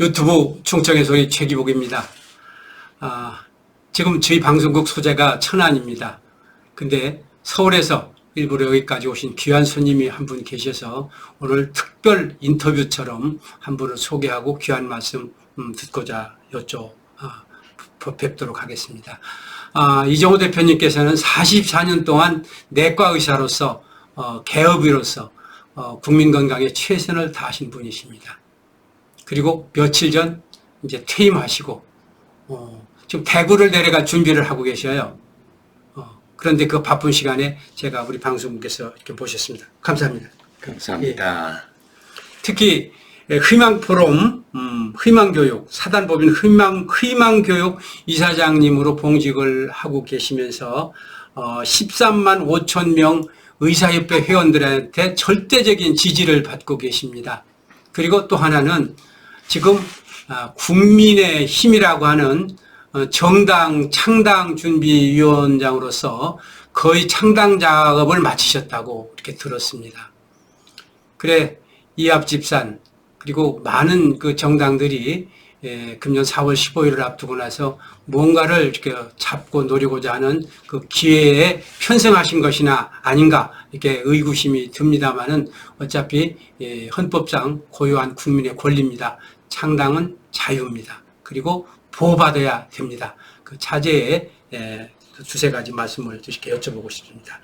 유튜브 충청의 소리 최기복입니다. 지금 저희 방송국 소재가 천안입니다. 근데 서울에서 일부러 여기까지 오신 귀한 손님이 한 분 계셔서 오늘 특별 인터뷰처럼 한 분을 소개하고 귀한 말씀 듣고자 뵙도록 하겠습니다. 이정호 대표님께서는 44년 동안 내과 의사로서 개업의로서 국민 건강에 최선을 다하신 분이십니다. 그리고 며칠 전 이제 퇴임하시고 지금 대구를 내려갈 준비를 하고 계셔요. 그런데 그 바쁜 시간에 제가 우리 방송국에서 이렇게 모셨습니다. 감사합니다. 감사합니다. 예. 특히 희망포럼, 희망교육, 사단법인 희망교육 이사장님으로 봉직을 하고 계시면서 13만 5천 명 의사협회 회원들한테 절대적인 지지를 받고 계십니다. 그리고 또 하나는 지금 국민의 힘이라고 하는 정당 창당 준비위원장으로서 거의 창당 작업을 마치셨다고 이렇게 들었습니다. 그래 이합집산 그리고 많은 그 정당들이 금년 4월 15일을 앞두고 나서 뭔가를 이렇게 잡고 노리고자 하는 그 기회에 편성하신 것이나 아닌가 이렇게 의구심이 듭니다만은 어차피 헌법상 고유한 국민의 권리입니다. 창당은 자유입니다. 그리고 보호받아야 됩니다. 그 차제에 두세 가지 말씀을 이렇게 여쭤보고 싶습니다.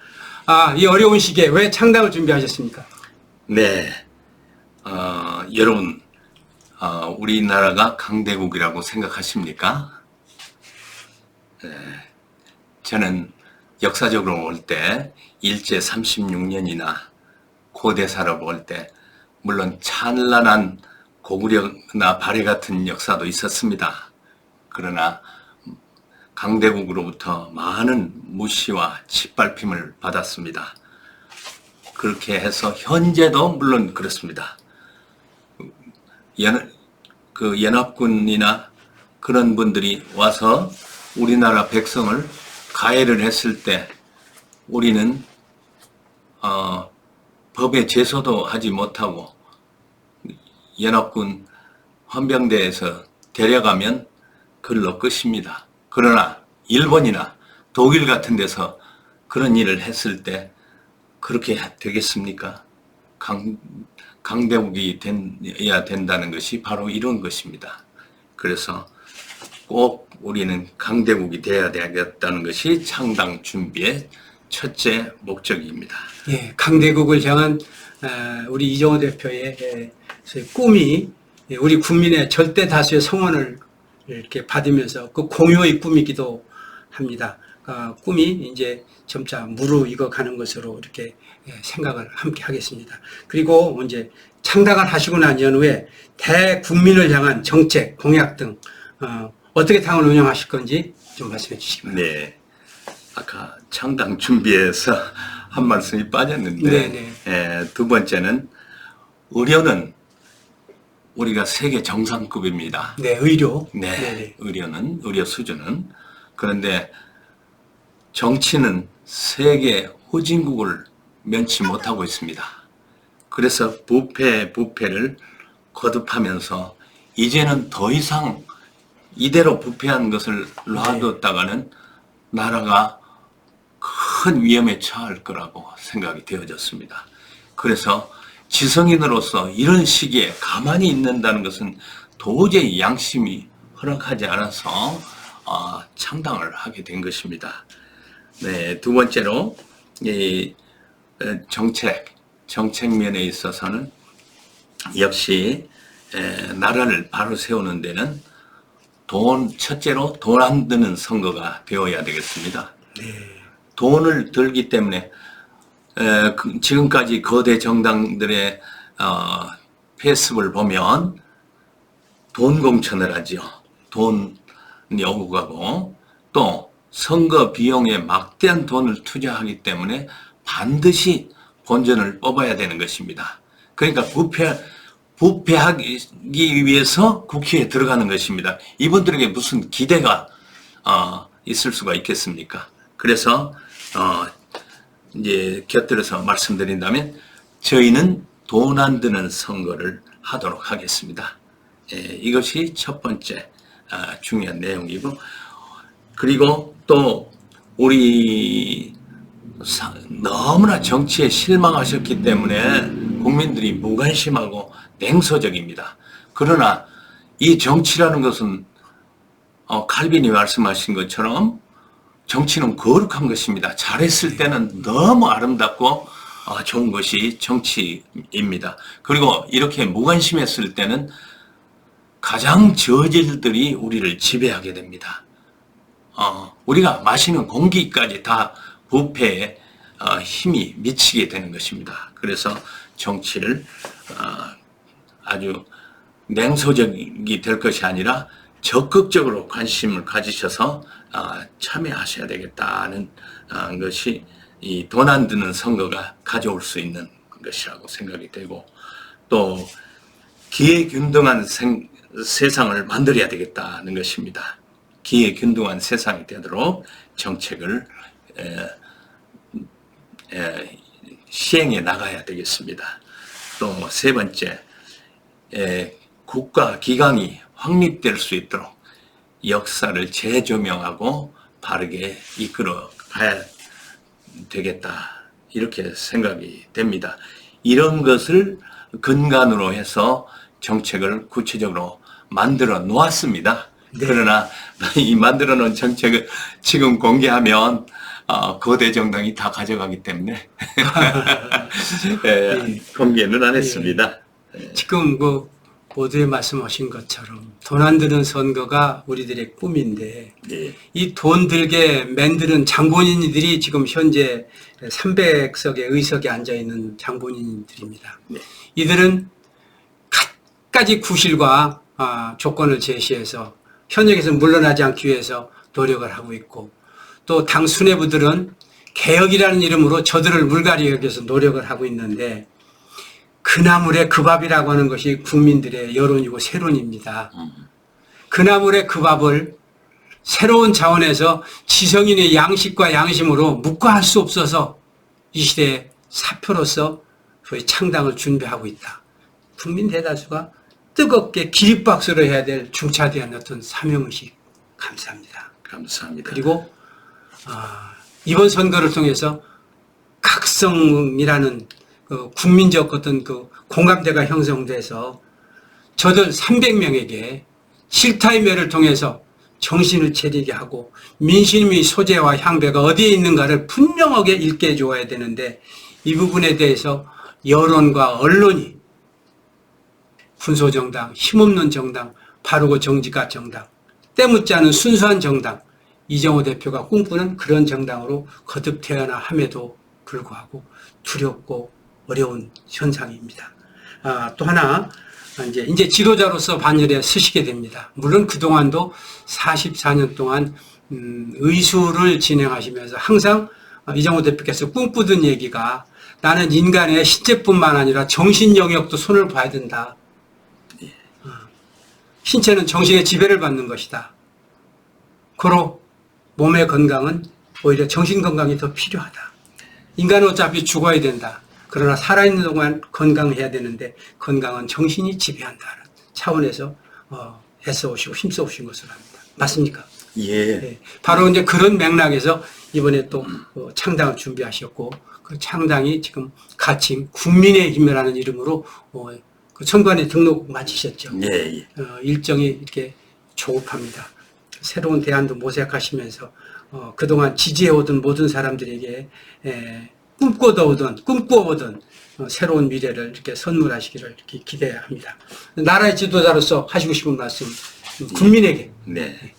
이 어려운 시기에 왜 창당을 준비하셨습니까? 네, 여러분, 우리나라가 강대국이라고 생각하십니까? 네, 저는 역사적으로 볼 때 일제 36년이나 고대사로 볼 때 물론 찬란한 고구려나 발해 같은 역사도 있었습니다. 그러나 강대국으로부터 많은 무시와 짓밟힘을 받았습니다. 그렇게 해서 현재도 물론 그렇습니다. 연합군이나 그런 분들이 와서 우리나라 백성을 가해를 했을 때 우리는 법에 제소도 하지 못하고 연합군 헌병대에서 데려가면 그걸로 끝입니다. 그러나 일본이나 독일 같은 데서 그런 일을 했을 때 그렇게 되겠습니까? 강대국이 돼야 된다는 것이 바로 이런 것입니다. 그래서 꼭 우리는 강대국이 돼야 되겠다는 것이 창당 준비의 첫째 목적입니다. 예, 강대국을 향한 우리 이정호 대표의 꿈이 우리 국민의 절대 다수의 성원을 이렇게 받으면서 그 공유의 꿈이기도 합니다. 꿈이 이제 점차 무르익어 가는 것으로 이렇게 생각을 함께 하겠습니다. 그리고 이제 창당을 하시고 난 이후에 대국민을 향한 정책, 공약 등 어떻게 당을 운영하실 건지 좀 말씀해 주시기 바랍니다. 네, 아까 창당 준비에서 한 말씀이 빠졌는데 두 번째는 의료는 우리가 세계 정상급입니다. 네, 의료. 네, 네네. 의료 수준은. 그런데 정치는 세계 후진국을 면치 못하고 있습니다. 그래서 부패를 거듭하면서 이제는 더 이상 이대로 부패한 것을 놔뒀다가는 나라가 큰 위험에 처할 거라고 생각이 되어졌습니다. 그래서 지성인으로서 이런 시기에 가만히 있는다는 것은 도저히 양심이 허락하지 않아서 창당을 하게 된 것입니다. 네, 두 번째로 이 정책 면에 있어서는 역시 나라를 바로 세우는 데는 첫째로 돈 안 드는 선거가 되어야 되겠습니다. 네. 돈을 들기 때문에 지금까지 거대 정당들의 패습을 보면 돈 공천을 하죠. 돈 오고 가고 또 선거 비용에 막대한 돈을 투자하기 때문에 반드시 본전을 뽑아야 되는 것입니다. 그러니까 부패하기 위해서 국회에 들어가는 것입니다. 이분들에게 무슨 기대가 있을 수가 있겠습니까? 그래서 이제 곁들여서 말씀드린다면 저희는 돈 안 드는 선거를 하도록 하겠습니다. 이것이 첫 번째 중요한 내용이고, 그리고 또 우리 너무나 정치에 실망하셨기 때문에 국민들이 무관심하고 냉소적입니다. 그러나 이 정치라는 것은 칼빈이 말씀하신 것처럼 정치는 거룩한 것입니다. 잘했을 때는 너무 아름답고 좋은 것이 정치입니다. 그리고 이렇게 무관심했을 때는 가장 저질들이 우리를 지배하게 됩니다. 우리가 마시는 공기까지 다 부패에 힘이 미치게 되는 것입니다. 그래서 정치를 아주 냉소적이 될 것이 아니라 적극적으로 관심을 가지셔서 참여하셔야 되겠다는 것이 이 돈 안 드는 선거가 가져올 수 있는 것이라고 생각이 되고, 또 기회균등한 세상을 만들어야 되겠다는 것입니다. 기회균등한 세상이 되도록 정책을 시행해 나가야 되겠습니다. 또 세 번째, 국가 기강이 확립될 수 있도록 역사를 재조명하고 바르게 이끌어 가야 되겠다, 이렇게 생각이 됩니다. 이런 것을 근간으로 해서 정책을 구체적으로 만들어 놓았습니다. 네. 그러나 이 만들어 놓은 정책을 지금 공개하면 거대 정당이 다 가져가기 때문에 네. 공개는 안 했습니다. 네. 지금 모두의 말씀하신 것처럼 돈 안 드는 선거가 우리들의 꿈인데, 네. 이 돈 들게 만드는 장본인들이 지금 현재 300석의 의석에 앉아있는 장본인들입니다. 네. 이들은 갖가지 구실과 조건을 제시해서 현역에서 물러나지 않기 위해서 노력을 하고 있고, 또 당 수뇌부들은 개혁이라는 이름으로 저들을 물갈이 여기서 노력을 하고 있는데, 그나물의 그 밥이라고 하는 것이 국민들의 여론이고 세론입니다. 그나물의 그 밥을 새로운 차원에서 지성인의 양식과 양심으로 묵과할 수 없어서 이 시대의 사표로서 저희 창당을 준비하고 있다. 국민 대다수가 뜨겁게 기립박수를 해야 될 중차대한 어떤 사명의식, 감사합니다. 감사합니다. 그리고 이번 선거를 통해서 각성이라는 국민적 어떤 공감대가 형성돼서 저들 300명에게 실타의 매를 통해서 정신을 차리게 하고 민심의 소재와 향배가 어디에 있는가를 분명하게 읽게 해줘야 되는데, 이 부분에 대해서 여론과 언론이 군소정당, 힘없는 정당, 바르고 정직한 정당, 때묻지 않은 순수한 정당, 이정호 대표가 꿈꾸는 그런 정당으로 거듭 태어나 함에도 불구하고 두렵고 어려운 현상입니다. 또 하나, 이제 지도자로서 반열에 서시게 됩니다. 물론 그동안도 44년 동안 의수를 진행하시면서 항상 이정호 대표께서 꿈꾸던 얘기가, 나는 인간의 신체뿐만 아니라 정신 영역도 손을 봐야 된다. 신체는 정신의 지배를 받는 것이다. 고로 몸의 건강은 오히려 정신 건강이 더 필요하다. 인간은 어차피 죽어야 된다. 그러나 살아있는 동안 건강해야 되는데 건강은 정신이 지배한다는 차원에서 애써 오시고 힘써 오신 것으로 합니다. 맞습니까? 예. 네. 바로 이제 그런 맥락에서 이번에 또 창당을 준비하셨고, 그 창당이 지금 가칭 국민의 힘이라는 이름으로 그 선관에 등록 마치셨죠. 예. 일정이 이렇게 조급합니다. 새로운 대안도 모색하시면서 그동안 지지해오던 모든 사람들에게 꿈꿔오던 새로운 미래를 이렇게 선물하시기를 이렇게 기대합니다. 나라의 지도자로서 하시고 싶은 말씀, 국민에게. 네.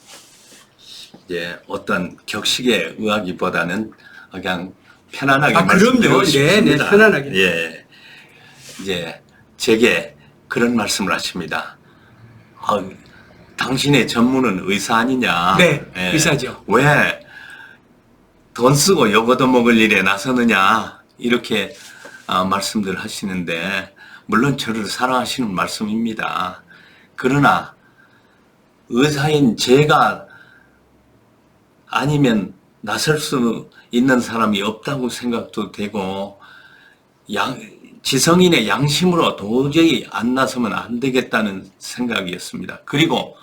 이제 어떤 격식에 의하기보다는 그냥 편안하게 말씀드리고 그럼요. 싶습니다. 네, 편안하게. 예. 이제 제게 그런 말씀을 하십니다. 당신의 전문은 의사 아니냐? 네, 예. 의사죠. 왜 돈 쓰고 욕 얻어먹을 일에 나서느냐? 이렇게 말씀들 하시는데, 물론 저를 사랑하시는 말씀입니다. 그러나 의사인 제가 아니면 나설 수 있는 사람이 없다고 생각도 되고, 지성인의 양심으로 도저히 안 나서면 안 되겠다는 생각이었습니다. 그리고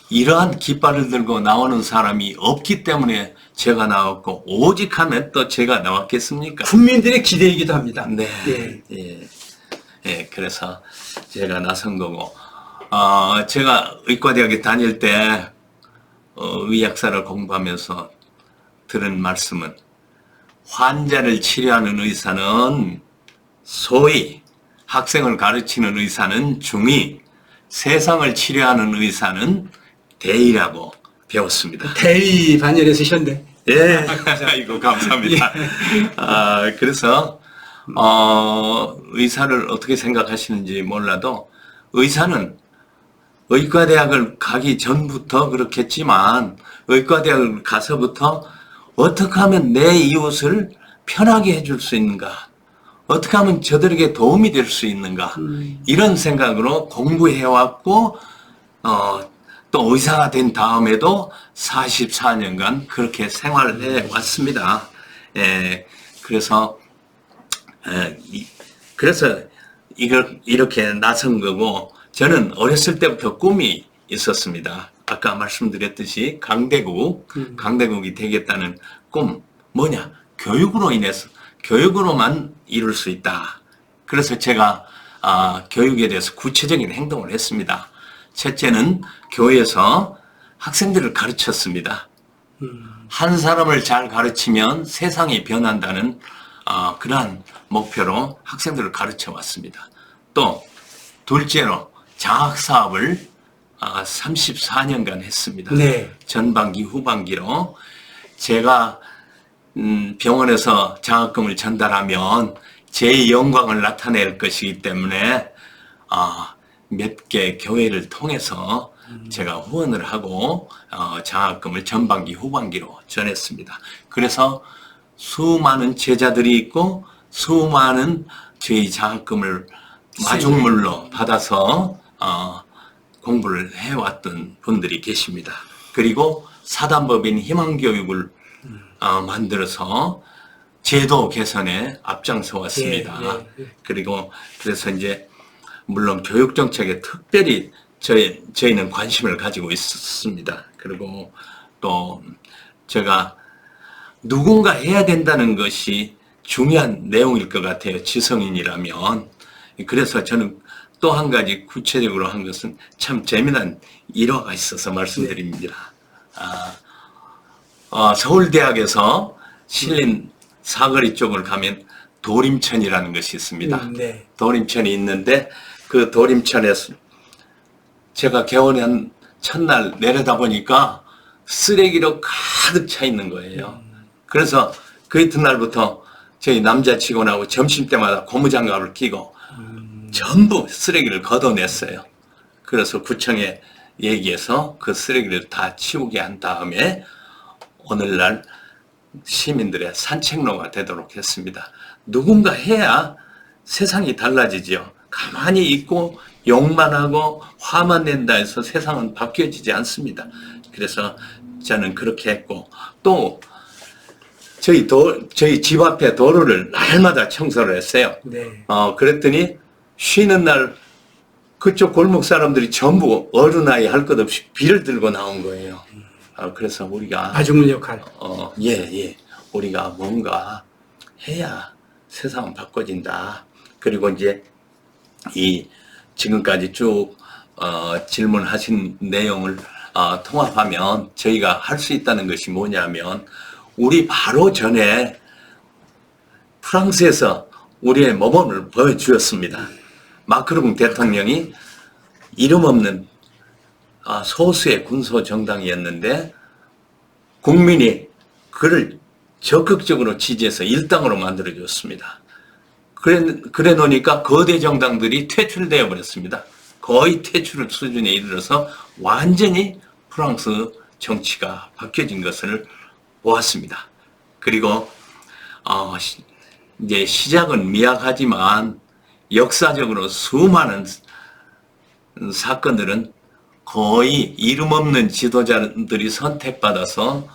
이러한 깃발을 들고 나오는 사람이 없기 때문에 제가 나왔고, 오직 하면 또 제가 나왔겠습니까? 국민들의 기대이기도 합니다. 네. 예. 예. 예, 그래서 제가 나선 거고, 제가 의과대학에 다닐 때, 의학사를 공부하면서 들은 말씀은, 환자를 치료하는 의사는 소위, 학생을 가르치는 의사는 중위, 세상을 치료하는 의사는 대의라고 배웠습니다. 대의 반열에 쓰셨네. 예, 아이고, 감사합니다. 그래서, 의사를 어떻게 생각하시는지 몰라도, 의사는 의과대학을 가기 전부터 그렇겠지만, 의과대학을 가서부터 어떻게 하면 내 이웃을 편하게 해줄 수 있는가? 어떻게 하면 저들에게 도움이 될 수 있는가? 이런 생각으로 공부해왔고, 또 의사가 된 다음에도 44년간 그렇게 생활을 해 왔습니다. 그래서 이걸 이렇게 나선 거고, 저는 어렸을 때부터 꿈이 있었습니다. 아까 말씀드렸듯이 강대국이 되겠다는 꿈, 뭐냐? 교육으로만 이룰 수 있다. 그래서 제가 교육에 대해서 구체적인 행동을 했습니다. 첫째는 교회에서 학생들을 가르쳤습니다. 한 사람을 잘 가르치면 세상이 변한다는 그러한 목표로 학생들을 가르쳐 왔습니다. 또 둘째로 장학사업을 34년간 했습니다. 네. 전반기, 후반기로. 제가 병원에서 장학금을 전달하면 제 영광을 나타낼 것이기 때문에 몇 개 교회를 통해서 제가 후원을 하고 장학금을 전반기, 후반기로 전했습니다. 그래서 수많은 제자들이 있고 수많은 저희 장학금을 마중물로 받아서 공부를 해왔던 분들이 계십니다. 그리고 사단법인 희망교육을 만들어서 제도 개선에 앞장서 왔습니다. 그리고 그래서 이제 물론 교육 정책에 특별히 저희는 관심을 가지고 있었습니다. 그리고 또 제가 누군가 해야 된다는 것이 중요한 내용일 것 같아요. 지성인이라면. 그래서 저는 또 한 가지 구체적으로 한 것은 참 재미난 일화가 있어서 말씀드립니다. 서울대학에서 신림 사거리 쪽을 가면 도림천이라는 것이 있습니다. 네. 도림천이 있는데 그 도림천에서 제가 개원한 첫날 내려다 보니까 쓰레기로 가득 차 있는 거예요. 그래서 그 이튿날부터 저희 남자 직원하고 점심때마다 고무장갑을 끼고 전부 쓰레기를 걷어냈어요. 그래서 구청에 얘기해서 그 쓰레기를 다 치우게 한 다음에 오늘날 시민들의 산책로가 되도록 했습니다. 누군가 해야 세상이 달라지죠. 가만히 있고 욕만 하고 화만 낸다 해서 세상은 바뀌어지지 않습니다. 그래서 저는 그렇게 했고, 또 저희 집 앞에 도로를 날마다 청소를 했어요. 네. 그랬더니 쉬는 날 그쪽 골목 사람들이 전부 어른아이 할 것 없이 비를 들고 나온 거예요. 그래서 우리가 마중물 역할. 우리가 뭔가 해야 세상은 바꿔진다. 그리고 이제 지금까지 쭉 질문하신 내용을 통합하면 저희가 할 수 있다는 것이 뭐냐면, 우리 바로 전에 프랑스에서 우리의 모범을 보여주었습니다. 마크롱 대통령이 이름 없는 소수의 군소 정당이었는데 국민이 그를 적극적으로 지지해서 일당으로 만들어줬습니다. 그래 놓으니까 거대 정당들이 퇴출되어 버렸습니다. 거의 퇴출 수준에 이르러서 완전히 프랑스 정치가 바뀌어진 것을 보았습니다. 그리고 이제 시작은 미약하지만 역사적으로 수많은 사건들은 거의 이름 없는 지도자들이 선택받아서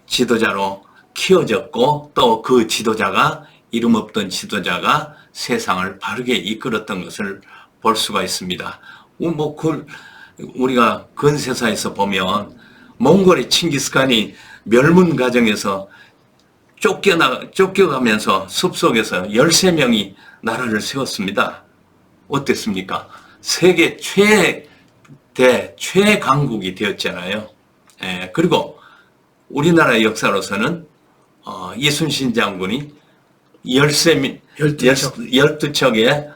지도자로 키워졌고, 또 그 지도자가 이름 없던 지도자가 세상을 바르게 이끌었던 것을 볼 수가 있습니다. 우리가 근세사에서 보면 몽골의 칭기스칸이 멸문 과정에서 쫓겨가면서 숲속에서 13명이 나라를 세웠습니다. 어땠습니까? 세계 최강국이 되었잖아요. 그리고 우리나라 역사로서는 이순신 장군이 12척의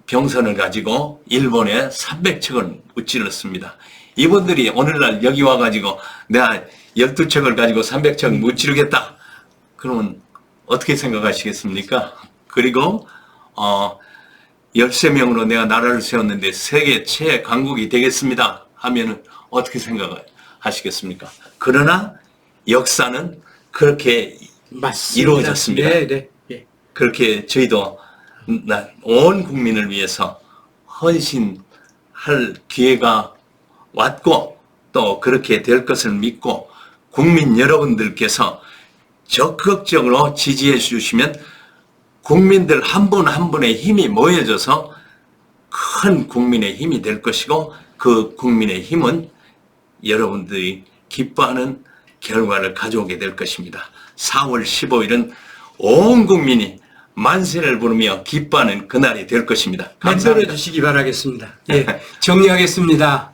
병선을 가지고 일본에 300척을 무찌렀습니다. 이분들이 오늘날 여기 와가지고 내가 12척을 가지고 300척 무찌르겠다. 그러면 어떻게 생각하시겠습니까? 그리고 13명으로 내가 나라를 세웠는데 세계 최강국이 되겠습니다 하면은 어떻게 생각하시겠습니까? 그러나 역사는 그렇게 맞습니다. 이루어졌습니다. 네. 그렇게 저희도 온 국민을 위해서 헌신할 기회가 왔고 또 그렇게 될 것을 믿고 국민 여러분들께서 적극적으로 지지해 주시면 국민들 한 분 한 분의 힘이 모여져서 큰 국민의 힘이 될 것이고 그 국민의 힘은 여러분들이 기뻐하는 결과를 가져오게 될 것입니다. 4월 15일은 온 국민이 만세를 부르며 기뻐하는 그날이 될 것입니다. 만들어 감사합니다. 주시기 바라겠습니다. 예, 정리하겠습니다.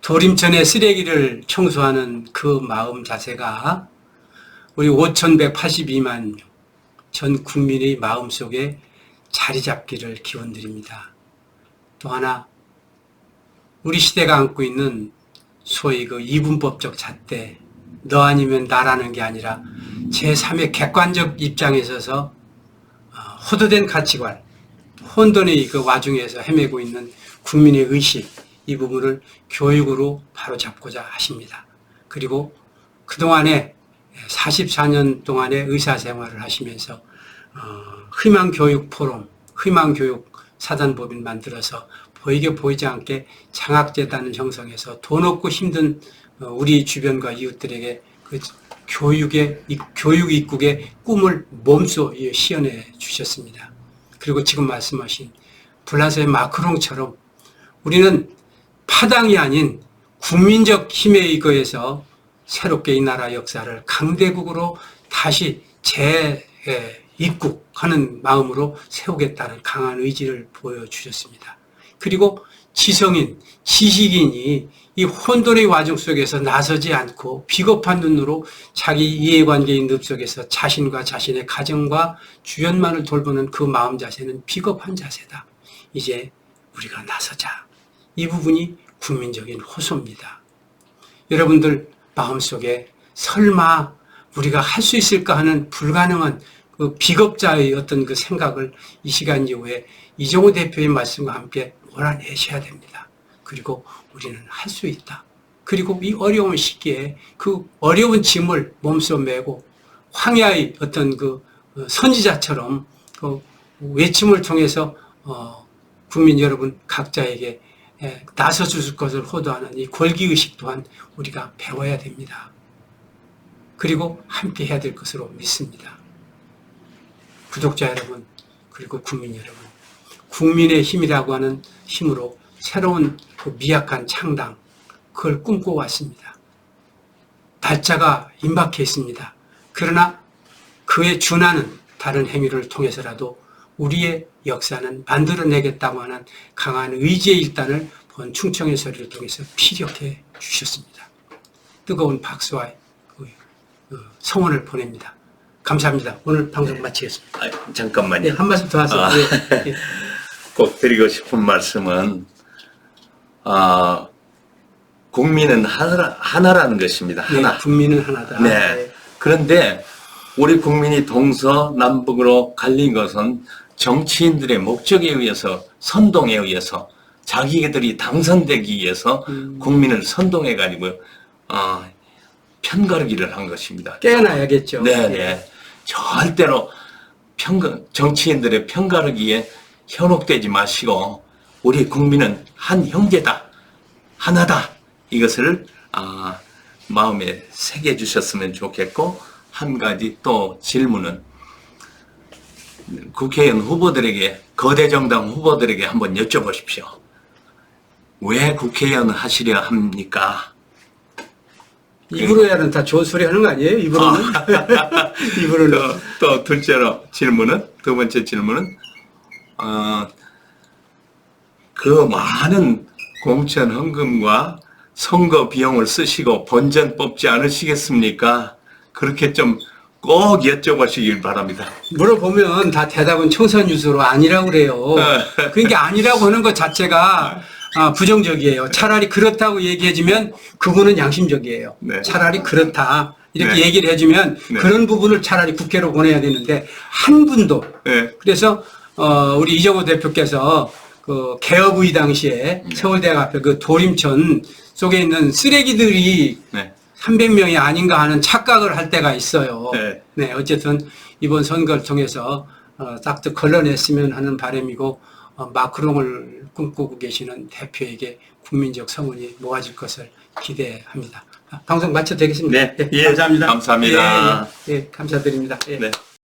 도림천의 쓰레기를 청소하는 그 마음 자세가 우리 5,182만 전 국민의 마음속에 자리 잡기를 기원드립니다. 또 하나 우리 시대가 안고 있는 소위 그 이분법적 잣대, 너 아니면 나라는 게 아니라 제3의 객관적 입장에 서서 호도된 가치관, 혼돈의 그 와중에서 헤매고 있는 국민의 의식, 이 부분을 교육으로 바로잡고자 하십니다. 그리고 그동안에 44년 동안의 의사생활을 하시면서 희망교육 포럼, 희망교육 사단법인 만들어서 보이게 보이지 않게 장학재단을 형성해서 돈 없고 힘든 우리 주변과 이웃들에게 그 교육 입국의 꿈을 몸소 시연해 주셨습니다. 그리고 지금 말씀하신 프랑스의 마크롱처럼 우리는 파당이 아닌 국민적 힘에 의거해서 새롭게 이 나라 역사를 강대국으로 다시 재입국하는 마음으로 세우겠다는 강한 의지를 보여주셨습니다. 그리고 지성인, 지식인이 이 혼돈의 와중 속에서 나서지 않고 비겁한 눈으로 자기 이해관계의 늪 속에서 자신과 자신의 가정과 주변만을 돌보는 그 마음 자세는 비겁한 자세다. 이제 우리가 나서자. 이 부분이 국민적인 호소입니다. 여러분들 마음속에 설마 우리가 할 수 있을까 하는 불가능한 그 비겁자의 어떤 그 생각을 이 시간 이후에 이정호 대표의 말씀과 함께 몰아내셔야 됩니다. 그리고 우리는 할 수 있다. 그리고 이 어려운 시기에 그 어려운 짐을 몸소 메고 황야의 어떤 그 선지자처럼 그 외침을 통해서 국민 여러분 각자에게 나서 주실 것을 호도하는 이 권기의식 또한 우리가 배워야 됩니다. 그리고 함께 해야 될 것으로 믿습니다. 구독자 여러분, 그리고 국민 여러분, 국민의 힘이라고 하는 힘으로 새로운 그 미약한 창당, 그걸 꿈꿔왔습니다. 날짜가 임박해 있습니다. 그러나 그에 준하는 다른 행위를 통해서라도 우리의 역사는 만들어내겠다고 하는 강한 의지의 일단을 본 충청의 소리를 통해서 피력해 주셨습니다. 뜨거운 박수와 성원을 보냅니다. 감사합니다. 오늘 방송 마치겠습니다. 잠깐만요. 네, 한 말씀 더 하세요. 네. 꼭 드리고 싶은 말씀은 국민은 하나라는 것입니다. 하나. 네, 국민은 하나다. 네. 그런데 우리 국민이 동서남북으로 갈린 것은 정치인들의 목적에 의해서, 선동에 의해서, 자기들이 당선되기 위해서 국민을 선동해가지고 편가르기를 한 것입니다. 깨어나야겠죠. 네. 절대로 정치인들의 편가르기에 현혹되지 마시고 우리 국민은 한 형제다, 하나다. 이것을 마음에 새겨 주셨으면 좋겠고, 한 가지 또 질문은 국회의원 후보들에게, 거대 정당 후보들에게 한번 여쭤보십시오. 왜 국회의원 하시려 합니까? 입으로야는 다 좋은 소리 하는 거 아니에요? 입으로는? 입으로는. 또 둘째로 질문은, 두 번째 질문은, 그 많은 공천 헌금과 선거 비용을 쓰시고 본전 뽑지 않으시겠습니까? 그렇게 좀 꼭 여쭤보시길 바랍니다. 물어보면 다 대답은 청산유수로 아니라고 그래요. 그러니까 아니라고 하는 것 자체가 부정적이에요. 차라리 그렇다고 얘기해주면 그분은 양심적이에요. 네. 차라리 그렇다. 이렇게 네. 얘기를 해주면 네. 그런 부분을 차라리 국회로 보내야 되는데 한 분도. 네. 그래서 우리 이정호 대표께서 그 개업의 당시에 서울대학 앞에 그 도림천 속에 있는 쓰레기들이 네. 300명이 아닌가 하는 착각을 할 때가 있어요. 네. 네, 어쨌든 이번 선거를 통해서 딱 걸러냈으면 하는 바람이고 마크롱을 꿈꾸고 계시는 대표에게 국민적 성원이 모아질 것을 기대합니다. 방송 마쳐도 되겠습니다. 네. 감사합니다. 감사합니다. 예, 감사드립니다. 예. 네.